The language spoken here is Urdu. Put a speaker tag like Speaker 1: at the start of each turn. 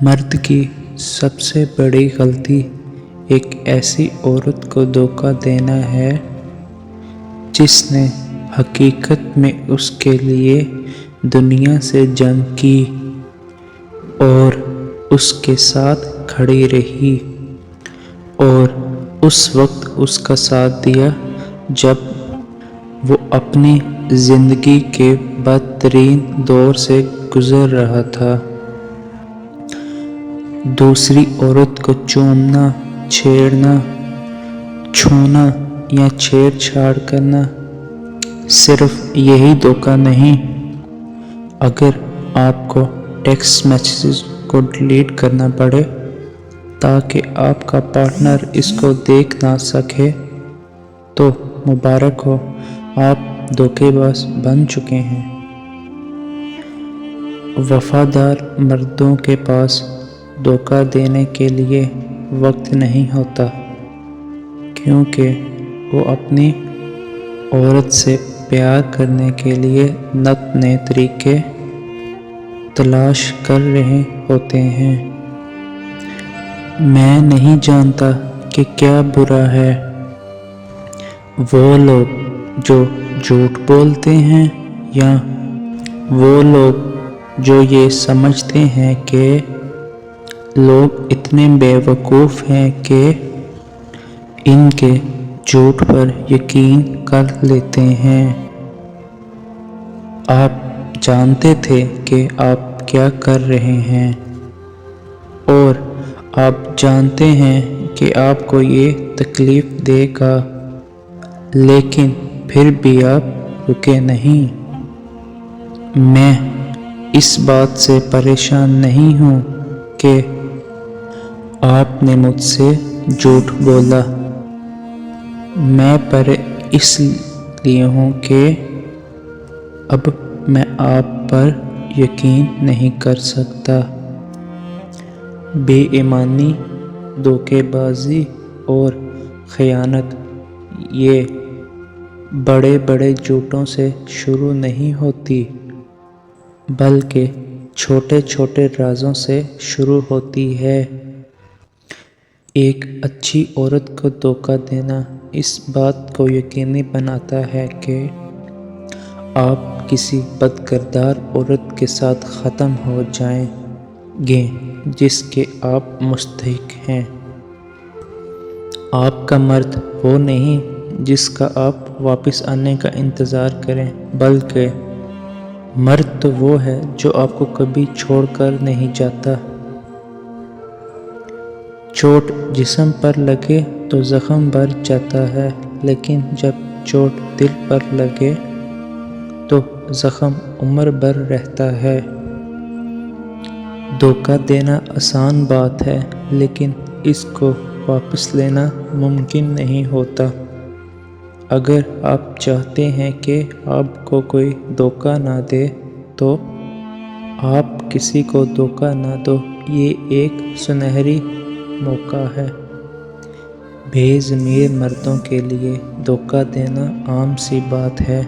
Speaker 1: مرد کی سب سے بڑی غلطی ایک ایسی عورت کو دھوکہ دینا ہے جس نے حقیقت میں اس کے لیے دنیا سے جنگ کی اور اس کے ساتھ کھڑی رہی اور اس وقت اس کا ساتھ دیا جب وہ اپنی زندگی کے بدترین دور سے گزر رہا تھا۔ دوسری عورت کو چومنا، چھیڑنا، چھونا یا چھیڑ چھاڑ کرنا صرف یہی دھوکہ نہیں۔ اگر آپ کو ٹیکسٹ میسیجز کو ڈیلیٹ کرنا پڑے تاکہ آپ کا پارٹنر اس کو دیکھ نہ سکے تو مبارک ہو، آپ دھوکے باز بن چکے ہیں۔ وفادار مردوں کے پاس دھوکہ دینے کے لیے وقت نہیں ہوتا، کیونکہ وہ اپنی عورت سے پیار کرنے کے لیے نئے طریقے تلاش کر رہے ہوتے ہیں۔ میں نہیں جانتا کہ کیا برا ہے، وہ لوگ جو جھوٹ بولتے ہیں یا وہ لوگ جو یہ سمجھتے ہیں کہ لوگ اتنے بے وقوف ہیں کہ ان کے جھوٹ پر یقین کر لیتے ہیں۔ آپ جانتے تھے کہ آپ کیا کر رہے ہیں اور آپ جانتے ہیں کہ آپ کو یہ تکلیف دے گا، لیکن پھر بھی آپ رکے نہیں۔ میں اس بات سے پریشان نہیں ہوں کہ آپ نے مجھ سے جھوٹ بولا، میں اس لیے ہوں کہ اب میں آپ پر یقین نہیں کر سکتا۔ بے ایمانی، دھوکے بازی اور خیانت یہ بڑے بڑے جھوٹوں سے شروع نہیں ہوتی، بلکہ چھوٹے چھوٹے رازوں سے شروع ہوتی ہے۔ ایک اچھی عورت کو دھوکہ دینا اس بات کو یقینی بناتا ہے کہ آپ کسی بد کردار عورت کے ساتھ ختم ہو جائیں گے جس کے آپ مستحق ہیں۔ آپ کا مرد وہ نہیں جس کا آپ واپس آنے کا انتظار کریں، بلکہ مرد تو وہ ہے جو آپ کو کبھی چھوڑ کر نہیں جاتا۔ چوٹ جسم پر لگے تو زخم بھر جاتا ہے، لیکن جب چوٹ دل پر لگے تو زخم عمر بھر رہتا ہے۔ دھوکہ دینا آسان بات ہے، لیکن اس کو واپس لینا ممکن نہیں ہوتا۔ اگر آپ چاہتے ہیں کہ آپ کو کوئی دھوکہ نہ دے تو آپ کسی کو دھوکہ نہ دو، یہ ایک سنہری موقع ہے۔ بے ضمیر مردوں کے لیے دھوکہ دینا عام سی بات ہے۔